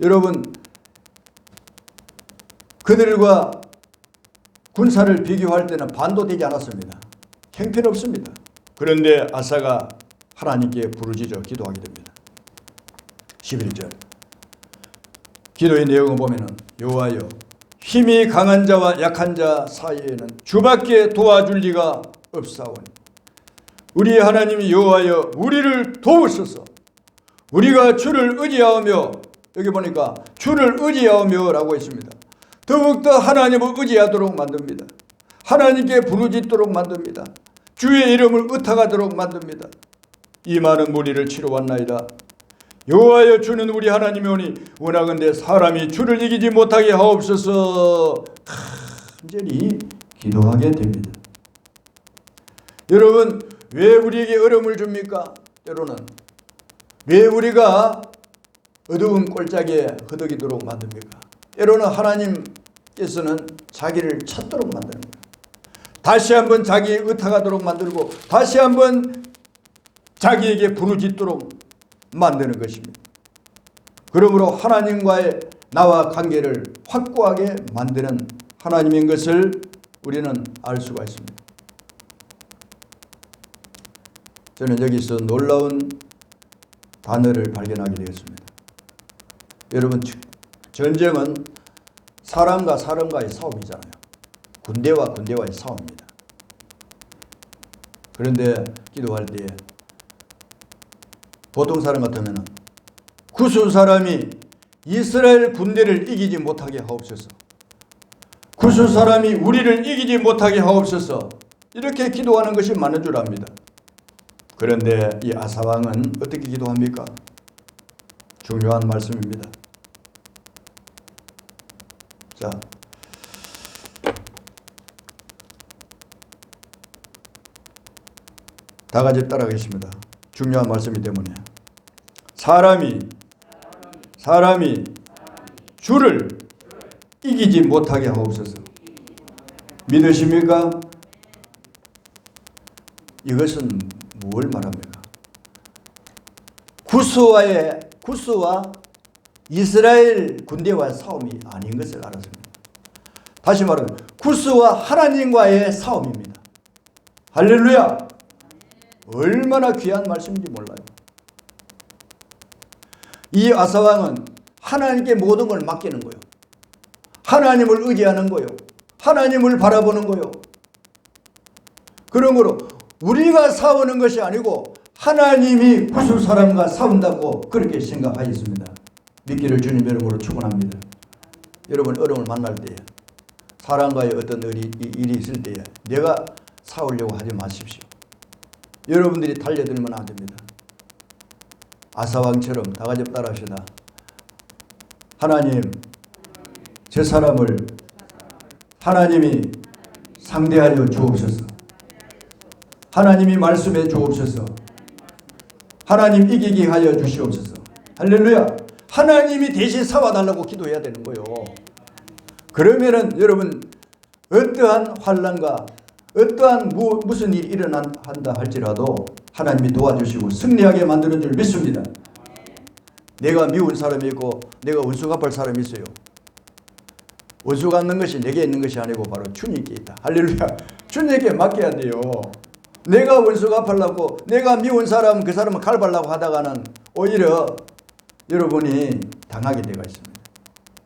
여러분, 그들과 군사를 비교할 때는 반도 되지 않았습니다. 형편없습니다. 그런데 아사가 하나님께 부르짖어 기도하게 됩니다. 11절 기도의 내용을 보면은 여호와여, 힘이 강한 자와 약한 자 사이에는 주밖에 도와줄 리가 없사오니 우리 하나님 여호와여, 우리를 도우소서. 우리가 주를 의지하오며, 여기 보니까 주를 의지하오며 라고 했습니다. 더욱더 하나님을 의지하도록 만듭니다. 하나님께 부르짖도록 만듭니다. 주의 이름을 의탁하도록 만듭니다. 이 많은 무리를 치러 왔나이다. 여호와여, 주는 우리 하나님이오니 원하건대 사람이 주를 이기지 못하게 하옵소서. 간절히 기도하게 됩니다. 여러분, 왜 우리에게 어려움을 줍니까? 때로는 왜 우리가 어두운 꼴짝에 허덕이도록 만듭니까? 때로는 하나님께서는 자기를 찾도록 만드는 거예요. 다시 한번 자기의 의탁하도록 만들고 다시 한번 자기에게 부르짖도록 만드는 것입니다. 그러므로 하나님과의 나와 관계를 확고하게 만드는 하나님인 것을 우리는 알 수가 있습니다. 저는 여기서 놀라운 단어를 발견하게 되었습니다. 여러분, 전쟁은 사람과 사람과의 싸움이잖아요. 군대와 군대와의 싸움입니다. 그런데 기도할 때에 보통 사람 같으면 구스 사람이 이스라엘 군대를 이기지 못하게 하옵소서. 구스 사람이 우리를 이기지 못하게 하옵소서. 이렇게 기도하는 것이 많은 줄 압니다. 그런데 이 아사왕은 어떻게 기도합니까? 중요한 말씀입니다. 자, 다 같이 따라가겠습니다. 중요한 말씀이기 때문에. 사람이 주를 이기지 못하게 하옵소서. 믿으십니까? 이것은 뭘 말합니까? 구스와 이스라엘 군대와의 싸움이 아닌 것을 알았습니다. 다시 말하면 구스와 하나님과의 싸움입니다. 할렐루야! 얼마나 귀한 말씀인지 몰라요. 이 아사왕은 하나님께 모든 걸 맡기는 거예요. 하나님을 의지하는 거예요. 하나님을 바라보는 거예요. 그러므로 우리가 싸우는 것이 아니고 하나님이 구스 사람과 싸운다고 그렇게 생각하였습니다. 믿기를 주님 이름으로 축원합니다. 여러분, 어려움을 만날 때에, 사람과의 어떤 일이 있을 때에 내가 싸우려고 하지 마십시오. 여러분들이 달려들면 안 됩니다. 아사왕처럼 다 같이 따라합시다. 하나님, 저 사람을 하나님이 상대하여 주옵소서. 하나님이 말씀해 주옵소서. 하나님 이기게 하여 주시옵소서. 할렐루야! 하나님이 대신 싸워달라고 기도해야 되는 거예요. 그러면은 여러분, 어떠한 환난과 어떠한 무슨 일이 일어난다 할지라도 하나님이 도와주시고 승리하게 만드는 줄 믿습니다. 내가 미운 사람이 있고 내가 원수 갚을 사람이 있어요. 원수 갚는 것이 내게 있는 것이 아니고 바로 주님께 있다. 할렐루야! 주님께 맡겨야 돼요. 내가 원수 갚으려고, 내가 미운 사람, 그 사람을 갈발라고 하다가는 오히려 여러분이 당하게 되어 있습니다.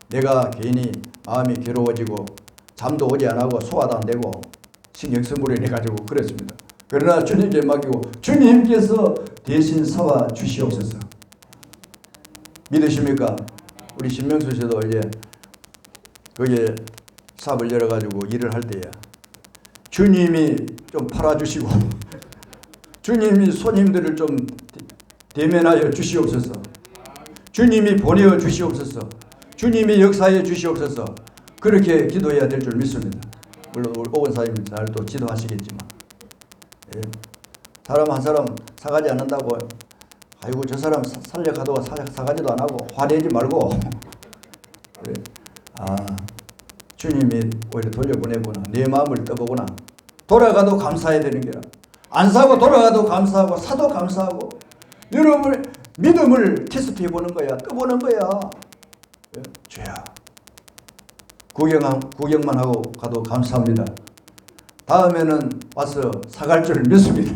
내가 괜히 마음이 괴로워지고 잠도 오지 안 하고 소화도 안 되고 신경 쓰무리해 가지고 그랬습니다. 그러나 주님께 맡기고 주님께서 대신 싸워 주시옵소서. 믿으십니까? 우리 신명수 씨도 이제 거기에 사업을 열어가지고 일을 할 때에 주님이 좀 팔아주시고 주님이 손님들을 좀 대면하여 주시옵소서. 주님이 보내어 주시옵소서. 주님이 역사해 주시옵소서. 그렇게 기도해야 될 줄 믿습니다. 물론 우리 오건사님 잘 또 지도하시겠지만, 예. 사람 한 사람 사가지 않는다고 아이고 저 사람 살려가도 사가지도 안 하고 화내지 말고 그래. 주님이 오히려 돌려보내구나. 내 마음을 떠보구나. 돌아가도 감사해야 되는 게라. 안 사고 돌아가도 감사하고 사도 감사하고 여러분 믿음을 테스트해 보는 거야. 떠보는 거야. 주야, 구경만 하고 가도 감사합니다. 다음에는 와서 사갈 줄 믿습니다.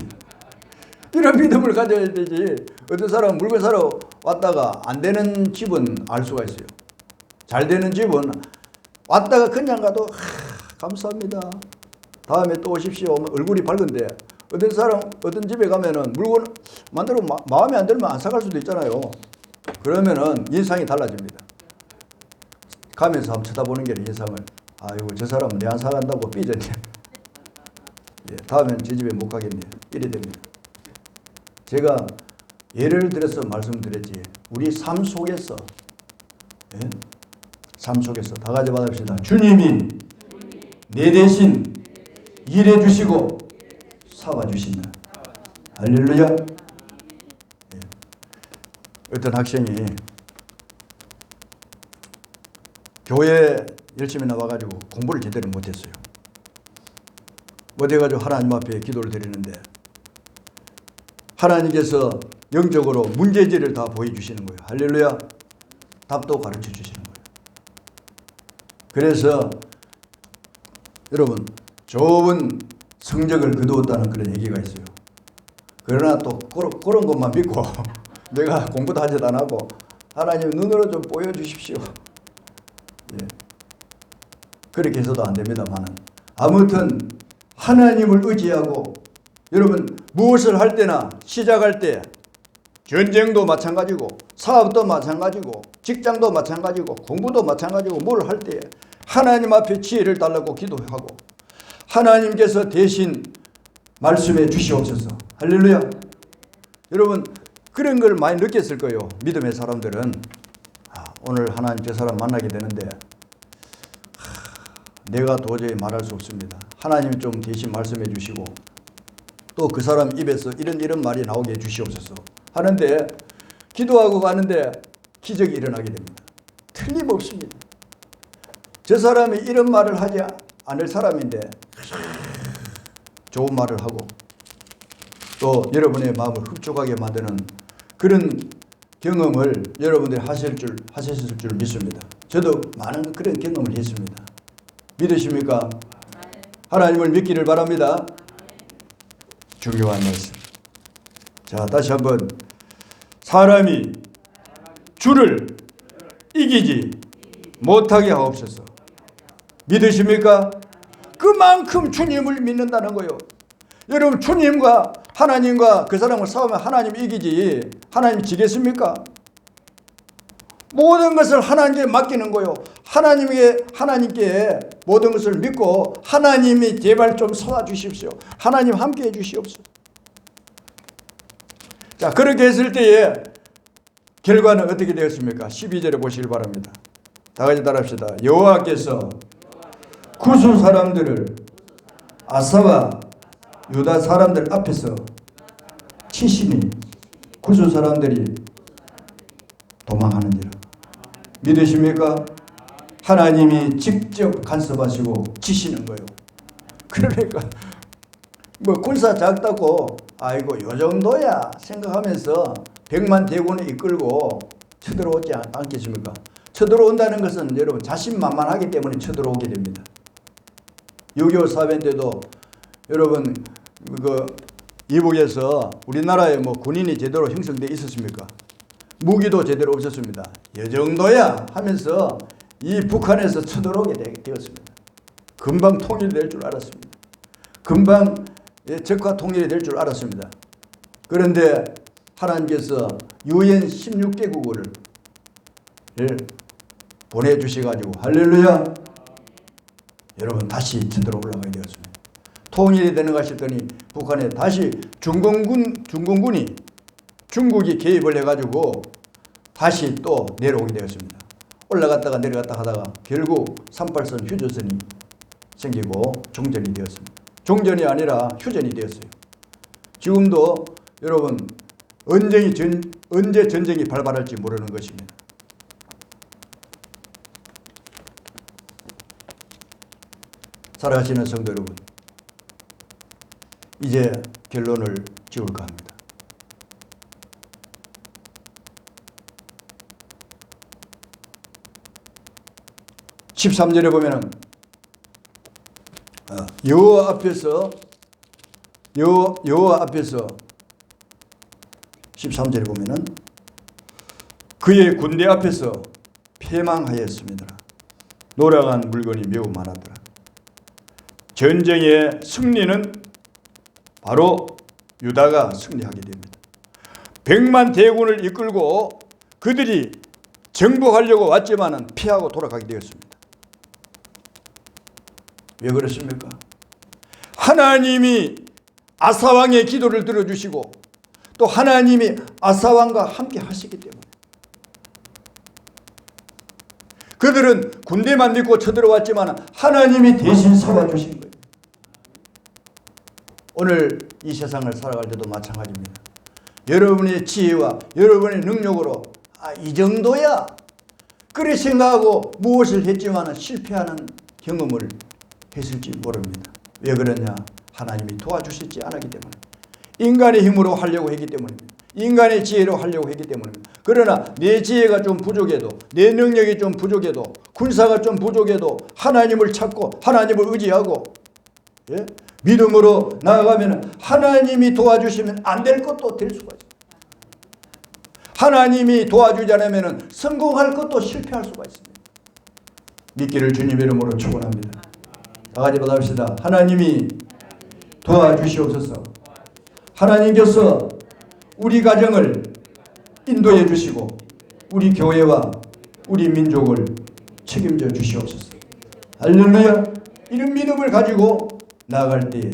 이런 믿음을 가져야 되지. 어떤 사람은 물건 사러 왔다가 안 되는 집은 알 수가 있어요. 잘 되는 집은 왔다가 그냥 가도 감사합니다. 다음에 또 오십시오. 얼굴이 밝은데 어떤 사람 어떤 집에 가면은 물건 만들어 마음에 안 들면 안 사갈 수도 있잖아요. 그러면은 인상이 달라집니다. 가면서 한번 쳐다보는 게 인상을, 아이고 저 사람은 내 안 사간다고 삐졌네. 예, 다음엔 제 집에 못 가겠네요. 이래 됩니다. 제가 예를 들어서 말씀드렸지. 우리 삶 속에서, 예? 삶 속에서 다 같이 받읍시다. 주님이 내 대신 일해 주시고 사와 주신다. 할렐루야. 예. 어떤 학생이 교회 열심히 나와가지고 공부를 제대로 못했어요. 못해가지고 하나님 앞에 기도를 드리는데 하나님께서 영적으로 문제지를 다 보여주시는 거예요. 할렐루야. 답도 가르쳐 주시는 거예요. 그래서 여러분 좋은 성적을 거두었다는 그런 얘기가 있어요. 그러나 또 그런 것만 믿고 내가 공부도 하지도 안 하고 하나님 눈으로 좀 보여주십시오. 예. 그렇게 해서도 안 됩니다만 아무튼 하나님을 의지하고 여러분 무엇을 할 때나 시작할 때 전쟁도 마찬가지고 사업도 마찬가지고 직장도 마찬가지고 공부도 마찬가지고 뭘 할 때 하나님 앞에 지혜를 달라고 기도하고 하나님께서 대신 말씀해 주시옵소서. 할렐루야. 여러분 그런 걸 많이 느꼈을 거예요. 믿음의 사람들은 오늘 하나님 저 사람 만나게 되는데 내가 도저히 말할 수 없습니다. 하나님이 좀 대신 말씀해 주시고 또 그 사람 입에서 이런 말이 나오게 해 주시옵소서 하는데 기도하고 가는데 기적이 일어나게 됩니다. 틀림없습니다. 저 사람이 이런 말을 하지 않을 사람인데 좋은 말을 하고 또 여러분의 마음을 흡족하게 만드는 그런 경험을 여러분들이 하셨을 줄 믿습니다. 저도 많은 그런 경험을 했습니다. 믿으십니까? 하나님을 믿기를 바랍니다. 중요한 말씀. 자, 다시 한번 사람이 주를 이기지 못하게 하옵소서. 믿으십니까? 그만큼 주님을 믿는다는 거예요. 여러분 주님과 하나님과 그 사람을 싸우면 하나님이 이기지 하나님이 지겠습니까? 모든 것을 하나님께 맡기는 거예요. 하나님께 모든 것을 믿고 하나님이 제발 좀 도와주십시오. 하나님 함께 해주시옵소서. 자, 그렇게 했을 때에 결과는 어떻게 되었습니까? 12절에 보시길 바랍니다. 다 같이 따라합시다. 여호와께서 구수 사람들을 아사와 유다 사람들 앞에서 치시니 구수 사람들이 도망하는지라. 믿으십니까? 하나님이 직접 간섭하시고 치시는 거예요. 그러니까 뭐 군사 작다고 아이고 요 정도야 생각하면서 100만 대군을 이끌고 쳐들어오지 않겠습니까? 쳐들어온다는 것은 여러분 자신만만하기 때문에 쳐들어오게 됩니다. 6.25 사변 때도 여러분 그 이북에서 우리나라에 뭐 군인이 제대로 형성되어 있었습니까? 무기도 제대로 없었습니다. 이 정도야 하면서 이 북한에서 쳐들어오게 되었습니다. 금방 통일될 줄 알았습니다. 금방 적화 통일이 될 줄 알았습니다. 그런데 하나님께서 UN 16개국을 보내주셔가지고 할렐루야 여러분 다시 쳐들어 올라가게 되었습니다. 통일이 되는 것 싶더니 북한에 다시 중공군이 중국이 개입을 해가지고 다시 또 내려오게 되었습니다. 올라갔다가 내려갔다 하다가 결국 38선 휴전선이 생기고 종전이 되었습니다. 종전이 아니라 휴전이 되었어요. 지금도 여러분 언제 전쟁이 발발할지 모르는 것입니다. 살아가시는 성도 여러분, 이제 결론을 지을까 합니다. 13절에 보면은 여호와 앞에서 13절에 보면은 그의 군대 앞에서 패망하였습니다. 노력한 물건이 매우 많았더라. 전쟁의 승리는 바로 유다가 승리하게 됩니다. 100만 대군을 이끌고 그들이 정복하려고 왔지만은 피하고 돌아가게 되었습니다. 왜 그렇습니까? 하나님이 아사왕의 기도를 들어주시고 또 하나님이 아사왕과 함께 하시기 때문에 그들은 군대만 믿고 쳐들어왔지만 하나님이 대신 살아주신 거예요. 오늘 이 세상을 살아갈 때도 마찬가지입니다. 여러분의 지혜와 여러분의 능력으로 이 정도야 그렇게 생각하고 무엇을 했지만 실패하는 경험을 했을지 모릅니다. 왜 그러냐? 하나님이 도와주시지 않았기 때문에, 인간의 힘으로 하려고 했기 때문입니다. 인간의 지혜로 하려고 했기 때문입니다. 그러나 내 지혜가 좀 부족해도, 내 능력이 좀 부족해도, 군사가 좀 부족해도 하나님을 찾고 하나님을 의지하고 믿음으로 나아가면 하나님이 도와주시면 안 될 것도 될 수가 있습니다. 하나님이 도와주지 않으면 성공할 것도 실패할 수가 있습니다. 믿기를 주님의 이름으로 축원합니다. 다 같이 받아봅시다. 하나님이 도와주시옵소서. 하나님께서 우리 가정을 인도해 주시고 우리 교회와 우리 민족을 책임져 주시옵소서. 할렐루야. 이런 믿음을 가지고 나아갈 때에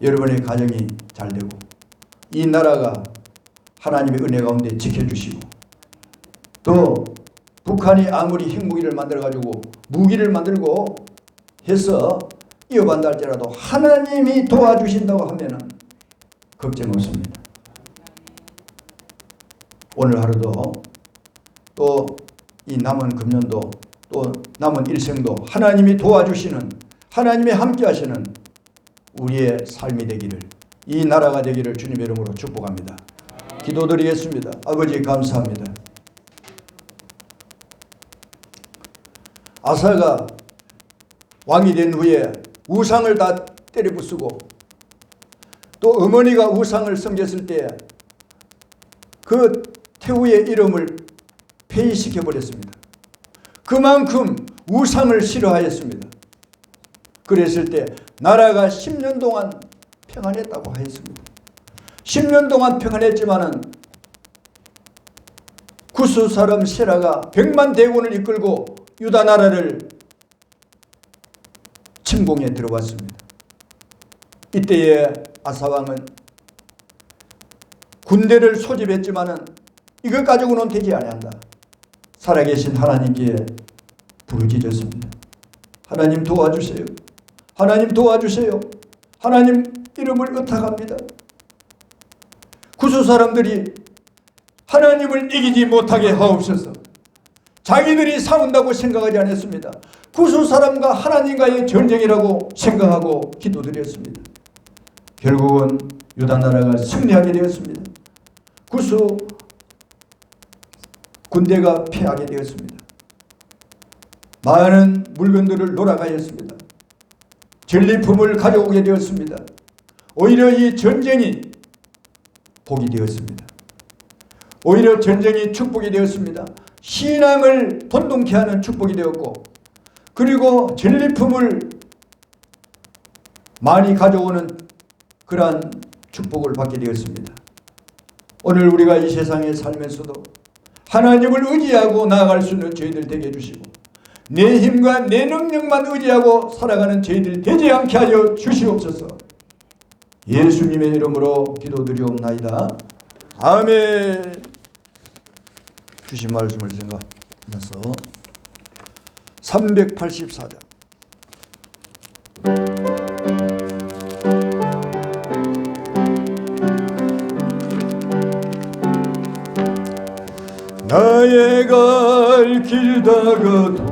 여러분의 가정이 잘 되고 이 나라가 하나님의 은혜 가운데 지켜주시고 또 북한이 아무리 핵무기를 만들어가지고 무기를 만들고 해서 이어간다 할지라도 하나님이 도와주신다고 하면은 걱정 없습니다. 오늘 하루도 또 이 남은 금년도 또 남은 일생도 하나님이 도와주시는, 하나님이 함께 하시는 우리의 삶이 되기를, 이 나라가 되기를 주님의 이름으로 축복합니다. 기도드리겠습니다. 아버지 감사합니다. 아사가 왕이 된 후에 우상을 다 때려 부수고 또 어머니가 우상을 섬겼을 때 그 태후의 이름을 폐위시켜 버렸습니다. 그만큼 우상을 싫어하였습니다. 그랬을 때 나라가 10년 동안 평안했다고 하였습니다. 10년 동안 평안했지만은 구스 사람 세라가 100만 대군을 이끌고 유다 나라를 침공에 들어왔습니다. 이때에 아사왕은 군대를 소집했지만은 이것 가지고는 되지 아니한다. 살아계신 하나님께 부르짖었습니다. 하나님 도와주세요. 하나님 도와주세요. 하나님 이름을 의탁합니다. 구스 사람들이 하나님을 이기지 못하게 하옵소서. 자기들이 싸운다고 생각하지 않았습니다. 구스 사람과 하나님과의 전쟁이라고 생각하고 기도드렸습니다. 결국은 유다 나라가 승리하게 되었습니다. 구스 군대가 패하게 되었습니다. 많은 물건들을 놀아가였습니다. 전리품을 가져오게 되었습니다. 오히려 이 전쟁이 복이 되었습니다. 오히려 전쟁이 축복이 되었습니다. 신앙을 돈동케 하는 축복이 되었고 그리고 전리품을 많이 가져오는 그러한 축복을 받게 되었습니다. 오늘 우리가 이 세상에 살면서도 하나님을 의지하고 나아갈 수 있는 저희들 되게 해주시고 내 힘과 내 능력만 의지하고 살아가는 저희들 되지 않게 하여 주시옵소서. 예수님의 이름으로 기도드리옵나이다. 아멘. 주신 말씀을 생각하면서 384장 나의 갈 길 다가도